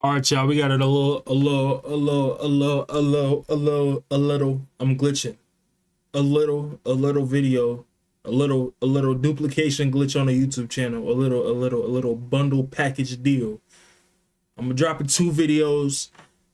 All right, y'all. We got it a little. I'm glitching. A little video, a little duplication glitch on the YouTube channel. A little bundle package deal. I'm gonna drop it 2 videos,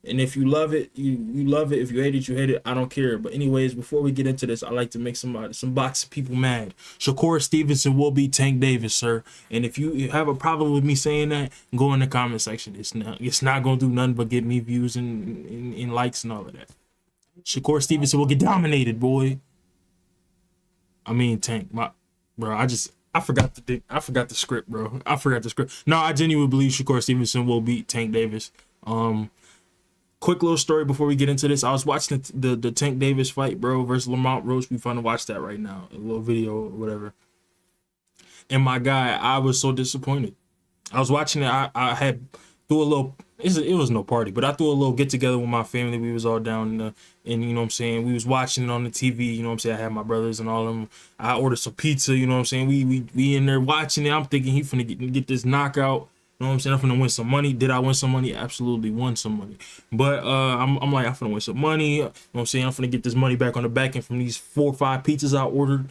and if you love it, you love it. If you hate it, you hate it. I don't care. But anyways, before we get into this, I like to make some boxing people mad. Shakur Stevenson will beat Tank Davis, sir. And if you have a problem with me saying that, go in the comment section. It's not gonna do nothing but get me views and likes and all of that. Shakur Stevenson will get dominated, boy. I mean, Tank, bro. I forgot the script, bro. I forgot the script. No, I genuinely believe Shakur Stevenson will beat Tank Davis. Quick little story before we get into this. I was watching the Tank Davis fight, bro, versus Roach. We fun to watch that right now. A little video or whatever. And my guy, I was so disappointed. I was watching it. I had threw a little. It was no party, but I threw a little get together with my family. We was all down and you know what I'm saying. We was watching it on the TV. You know what I'm saying. I had my brothers and all of them. I ordered some pizza. You know what I'm saying. We in there watching it. I'm thinking he finna get this knockout. You know what I'm saying? I'm finna win some money. Did I win some money? Absolutely won some money. But I'm like, I'm finna win some money. You know what I'm saying? I'm finna get this money back on the back end from these 4 or 5 pizzas I ordered.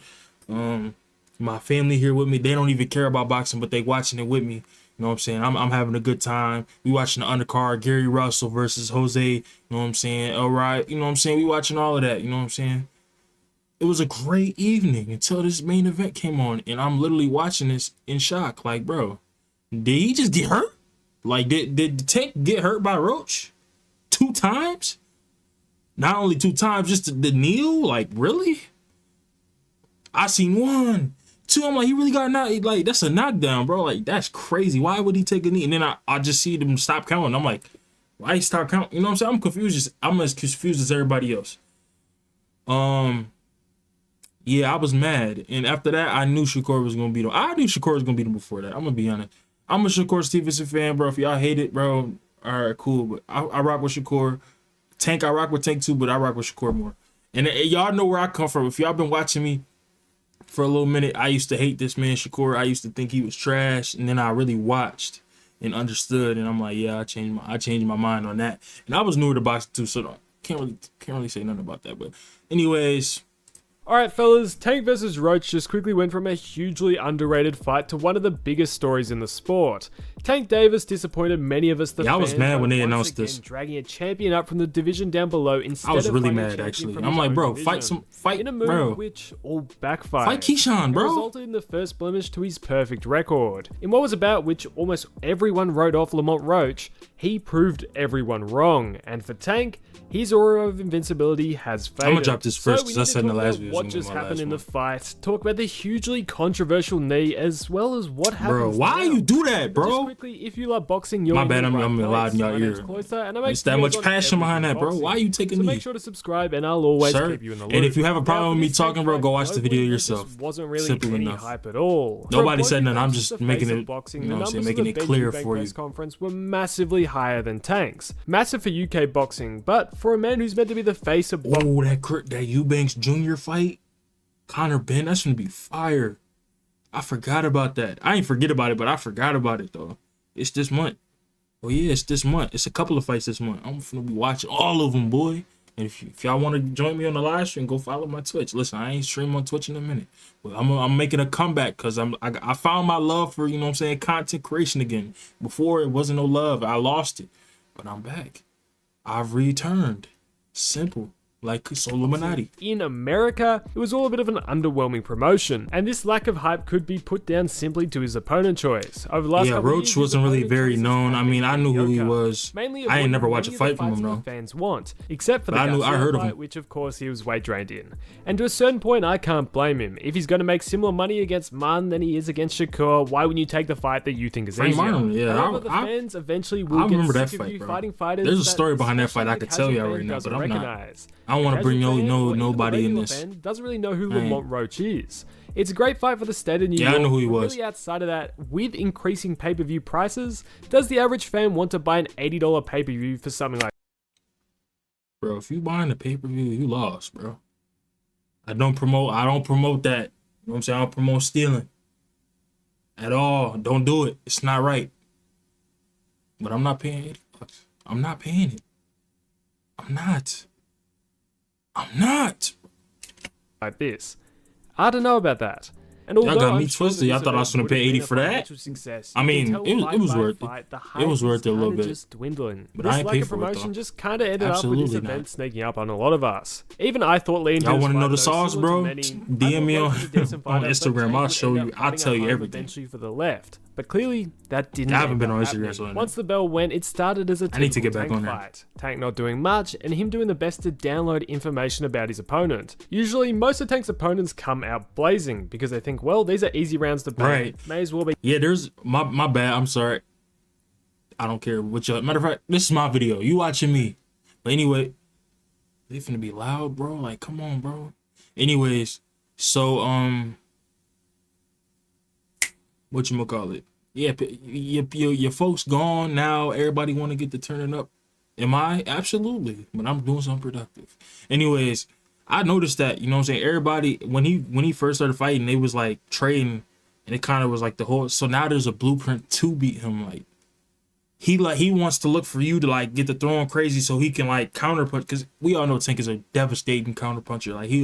My family here with me. They don't even care about boxing, but they watching it with me. You know what I'm saying? I'm having a good time. We watching the undercard, Gary Russell versus Jose. You know what I'm saying? All right. You know what I'm saying? We watching all of that. You know what I'm saying? It was a great evening until this main event came on, and I'm literally watching this in shock. Like, bro, did he just get hurt? Like, did Tank get hurt by Roach 2 times? Not only 2 times, just the kneel? Like, really? I seen 1, 2. I'm like, he really got knocked. Like, that's a knockdown, bro. Like, that's crazy. Why would he take a knee? And then I just see them stop counting. I'm like, why he stop counting? You know what I'm saying? I'm confused. I'm as confused as everybody else. Yeah, I was mad. And after that, I knew Shakur was gonna beat him. I knew Shakur was gonna beat him before that. I'm gonna be honest. I'm a Shakur Stevenson fan, bro. If y'all hate it, bro, all right, cool. But I rock with Shakur. Tank, I rock with Tank too, but I rock with Shakur more. And y'all know where I come from. If y'all been watching me for a little minute, I used to hate this man, Shakur. I used to think he was trash. And then I really watched and understood. And I'm like, yeah, I changed my mind on that. And I was newer to boxing too, so can't really say nothing about that. But anyways. Alright fellas, Tank vs Roach just quickly went from a hugely underrated fight to one of the biggest stories in the sport. Tank Davis disappointed many of us the fans. I was mad when they announced this. Dragging a champion up from the division down below instead of I was really mad actually. I'm like, bro, fight in a move bro. Which all backfired. Fight Keyshawn, bro. It resulted in the first blemish to his perfect record. In what was about which almost everyone wrote off Roach, he proved everyone wrong. And for Tank, his aura of invincibility has faded. I'm gonna drop this first because I said in the last video. What just happened in the fight? Talk about the hugely controversial knee as well as what happened. Bro, why you do that, bro? Just quickly, if you love boxing, you're my bad. I'm loud in your ear. It's that much passion behind that, bro. Why you taking so me? Make sure to subscribe, and I'll always keep you in the loop. And if you have a problem with me talking, bro, go watch the video yourself. Wasn't really simple any enough. hype at all. Nobody said nothing. I'm just making it. Boxing, you know what I'm saying? Making it clear for you. Conference were massively higher than Tank's. Massive for UK boxing, but for a man who's meant to be the face of boxing. Oh, that Eubanks Jr. fight, Conor Ben, that's gonna be fire. I forgot about that. I ain't forget about it, but I forgot about it though. It's this month. Oh yeah, it's this month. It's a couple of fights this month. I'm gonna be watching all of them, boy. And if y'all want to join me on the live stream, go follow my Twitch. Listen, I ain't stream on Twitch in a minute, but I'm making a comeback because I found my love for, you know what I'm saying, content creation again. Before it wasn't no love. I lost it, but I'm back. I've returned. Simple. Like Illuminati. In America, it was all a bit of an underwhelming promotion, and this lack of hype could be put down simply to his opponent choice. Over the last couple Roach years, wasn't really very known. I mean, I knew who he was. Mainly I ain't never watched a fight from him though. Fans want, except for the I heard of him, which of course he was weight drained in. And to a certain point, I can't blame him. If he's going to make similar money against Man than he is against Shakur, why wouldn't you take the fight that you think is easier? However, the fans eventually will get sick of you fighting fighters. There's a story behind that fight I could tell you right now, but I'm not. I don't want to bring nobody in this. Doesn't really know who Roach is. It's a great fight for the state of New York. I know who he was. Really outside of that, with increasing pay-per-view prices, does the average fan want to buy an $80 pay-per-view for something like? Bro, if you buying a pay-per-view, you lost, bro. I don't promote that. You know what I'm saying? I don't promote stealing at all. Don't do it. It's not right. but I'm not paying $80. I'm not paying it. I'm not. Like this. I don't know about that. And y'all got me twisted. Y'all thought I was gonna pay 80 for that. Success, I mean, it was worth it. It was worth it a little bit. Just dwindling. But this I ain't lack paid of for promotion it, just kind of ended Absolutely up with this not. event sneaking up on a lot of us. Even I thought Lee and y'all want to know the sauce, bro? DM me on Instagram. I'll show you. I'll tell you everything. Eventually for the left. But clearly, that didn't. I haven't been on Instagram, so once the bell went, it started as a I need to get back on there. fight. Tank not doing much, and him doing the best to download information about his opponent. Usually, most of Tank's opponents come out blazing because they think, well, these are easy rounds to ban. Right. May as well be. Yeah, there's my bad. I'm sorry. I don't care what y'all. Matter of fact, this is my video. You watching me. But anyway, they finna be loud, bro. Like, come on, bro. Anyways, so whatchamacallit? Yeah, your folks gone now. Everybody want to get to turning up. Am I? Absolutely. But I'm doing something productive. Anyways, I noticed that, you know what I'm saying? Everybody, when he first started fighting, they was like trading, and it kind of was like the whole. So now there's a blueprint to beat him. Like he wants to look for you to like get the throwing crazy so he can like counter punch, because we all know Tank is a devastating counter puncher. Like he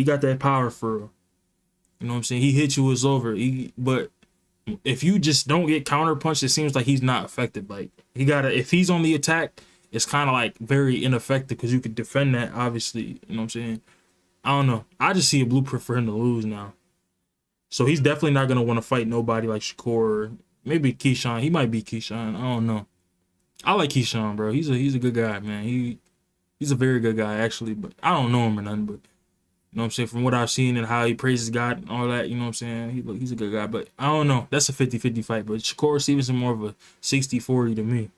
got that power for real. You know what I'm saying? He hit you, it's over. But if you just don't get counter punched, it seems like he's not effective. Like if he's on the attack, it's kind of like very ineffective because you could defend that, obviously. You know what I'm saying? I don't know. I just see a blueprint for him to lose now. So he's definitely not going to want to fight nobody like Shakur or maybe Keyshawn. He might be Keyshawn. I don't know. I like Keyshawn, bro. He's a good guy, man. He's a very good guy, actually. But I don't know him or nothing, but you know what I'm saying? From what I've seen and how he praises God and all that, you know what I'm saying? He's a good guy, but I don't know. That's a 50-50 fight, but Shakur Stevenson more of a 60-40 to me.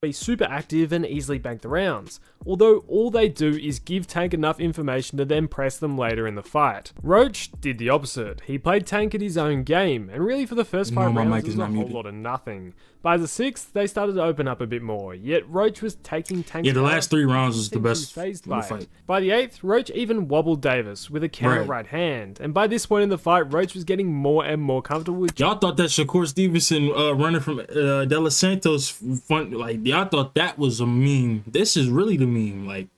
Be super active and easily bank the rounds, although all they do is give Tank enough information to then press them later in the fight. Roach did the opposite. He played Tank at his own game, and really for the first 5 rounds it was a whole lot of nothing. By the 6th, they started to open up a bit more, yet Roach was taking Tank. Yeah, the last 3 rounds was the best fight. By the 8th, Roach even wobbled Davis with a counter right hand, and by this point in the fight, Roach was getting more and more comfortable with. Y'all thought that Shakur Stevenson running from De Los Santos front, like y'all thought that was a meme. This is really the meme. Like,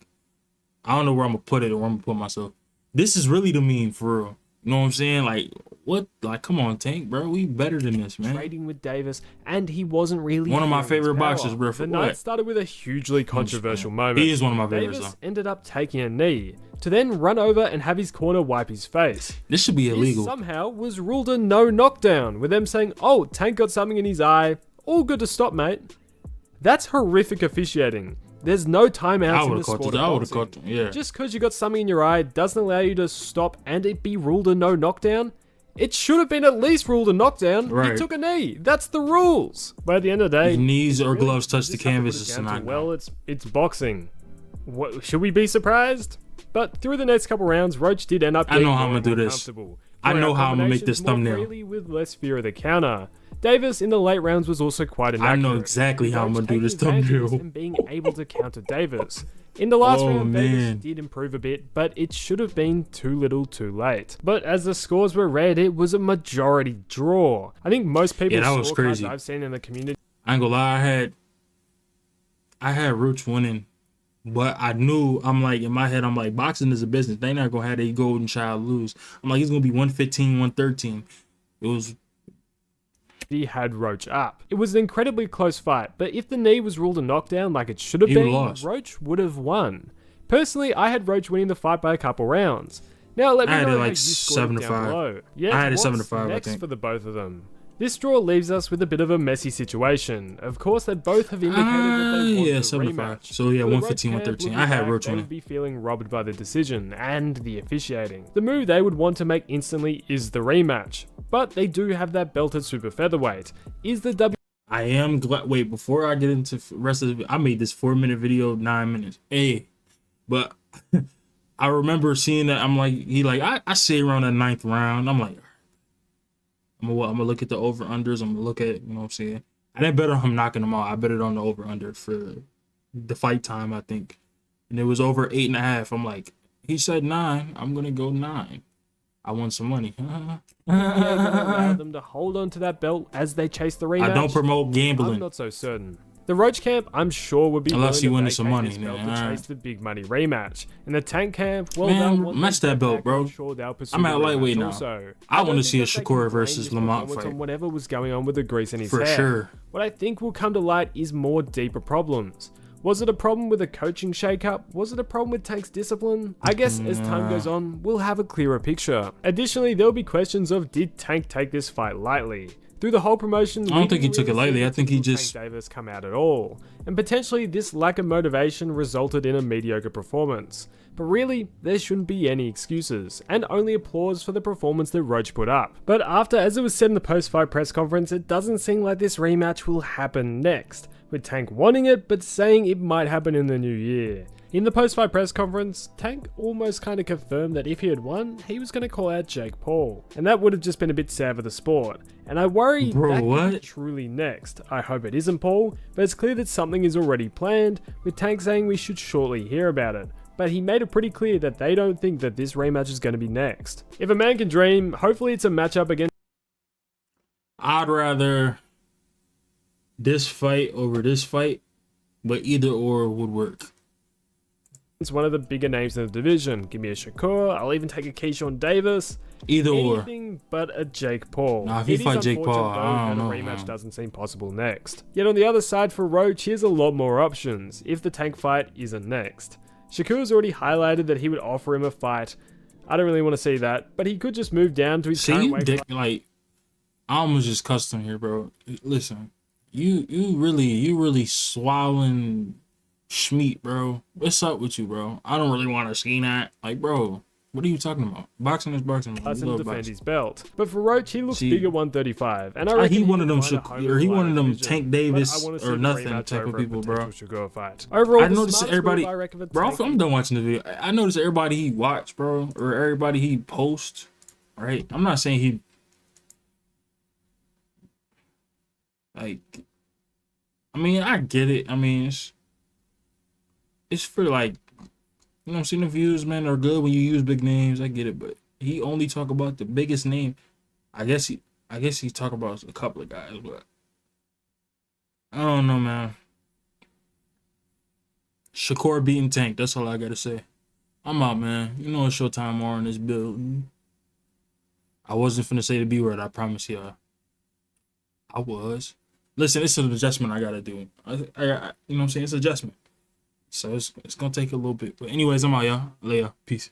I don't know where I'm gonna put it or where I'm gonna put myself. This is really the meme for real. You know what I'm saying? Like, what? Like, come on, Tank, bro. We better than this, man. Trading with Davis, and he wasn't really one of my favorite boxers, bro. The night started with a hugely controversial moment. He is one of my favorites. Davis ended up taking a knee to then run over and have his corner wipe his face. This should be illegal. This somehow was ruled a no knockdown, with them saying, "Oh, Tank got something in his eye. All good to stop, mate." That's horrific officiating. There's no timeouts in the sport of boxing. Yeah. Just because you got something in your eye doesn't allow you to stop and it be ruled a no knockdown. It should have been at least ruled a knockdown. Right. You took a knee. That's the rules. But at the end of the day, knees or gloves touch the canvas. It's not. Well, it's boxing. What, should we be surprised? But through the next couple rounds, Roach did end up getting I know how I'm gonna do this. I know how I'm gonna make this thumbnail. With less fear of the counter. Davis in the late rounds was also quite inaccurate. I know exactly how I'm gonna do this thumbnail. And being able to counter Davis. In the last round, Davis did improve a bit, but it should have been too little too late. But as the scores were read, it was a majority draw. I think most people's scorecards I've seen in the community. I ain't gonna lie, I had Roach winning, but I knew, I'm like, in my head, I'm like, boxing is a business. They not gonna have a golden child lose. I'm like, he's gonna be 115, 113. It was. He had Roach up. It was an incredibly close fight, but if the knee was ruled a knockdown like it should have been, Roach would have won. Personally, I had Roach winning the fight by a couple rounds. Now let me know how you scored it down below. Yeah, I had it 7-5, I think. For the both of them. This draw leaves us with a bit of a messy situation. Of course, they both have indicated that they want a 75. So yeah, 115, 113. I had Roach winning. They would be feeling robbed by the decision and the officiating. The move they would want to make instantly is the rematch, but they do have that belt at super featherweight. Is the W? I am glad. Wait, before I get into the rest of the, I made this 4-minute video, 9 minutes. But I remember seeing that. I'm like, I say around the 9th round. I'm like, I'm gonna look at the over unders. I'm gonna look at, you know what I'm saying. I didn't bet on him knocking them out. I bet it on the over under for the fight time, I think, and it was over 8.5. I'm like, he said 9. I'm gonna go 9. I want some money. Allow them to hold on to that belt as they chase the rematch. I don't promote gambling. I'm not so certain. The Roach camp, I'm sure, would be unless you willing win to some money, this belt man. to chase the big money rematch. And the Tank camp, well, man, match that belt, bro. Sure I'm at lightweight now. Also. I want to see a Shakur versus Lamont fight. On whatever was going on with the grease in his for hair. Sure. What I think will come to light is more deeper problems. Was it a problem with a coaching shakeup? Was it a problem with Tank's discipline? I guess as time goes on, we'll have a clearer picture. Additionally, there'll be questions of, did Tank take this fight lightly? Through the whole promotion, I don't think he took it lightly. I think he just Tank Davis come out at all. And potentially this lack of motivation resulted in a mediocre performance. But really, there shouldn't be any excuses, and only applause for the performance that Roach put up. But after, as it was said in the post-fight press conference, it doesn't seem like this rematch will happen next, with Tank wanting it, but saying it might happen in the new year. In the post-fight press conference, Tank almost kind of confirmed that if he had won, he was going to call out Jake Paul. And that would have just been a bit sad for the sport. And I worry that could be truly next. I hope it isn't Paul, but it's clear that something is already planned, with Tank saying we should shortly hear about it. But he made it pretty clear that they don't think that this rematch is going to be next. If a man can dream, hopefully it's a matchup against... I'd rather this fight over this fight, but either or would work. It's one of the bigger names in the division. Give me a Shakur. I'll even take a Keyshawn Davis. Either anything but a Jake Paul. Nah, if he fight Jake Paul, I don't know. A rematch doesn't seem possible next. Yet on the other side for Roach, here's a lot more options if the Tank fight isn't next. Shakur's already highlighted that he would offer him a fight. I don't really want to see that, but he could just move down to his current weight class. Like, I almost just cussed him here, bro. Listen, you really swallowing Schmeat, bro. What's up with you, bro? I don't really want to see that. Like, bro, what are you talking about? Boxing is boxing. Man. Him defend his belt. But for Roach, he looks big at 135, and I reckon he one of them Tank Davis or nothing type of people, bro. Overall, I noticed everybody, bro. I'm done watching the video. I noticed everybody he watched, bro, or everybody he post. Right? I'm not saying he like. I mean, I get it. I mean, it's for like, you know, I'm saying the views, man, are good when you use big names. I get it, but he only talk about the biggest name. I guess he talk about a couple of guys, but I don't know, man. Shakur beating Tank. That's all I gotta say. I'm out, man. You know it's showtime more in this building. I wasn't finna say the B word. I promise y'all. I was. Listen, it's an adjustment I gotta do. I you know what I'm saying? It's an adjustment. So it's gonna take a little bit. But anyways, I'm out, y'all. Later. Peace.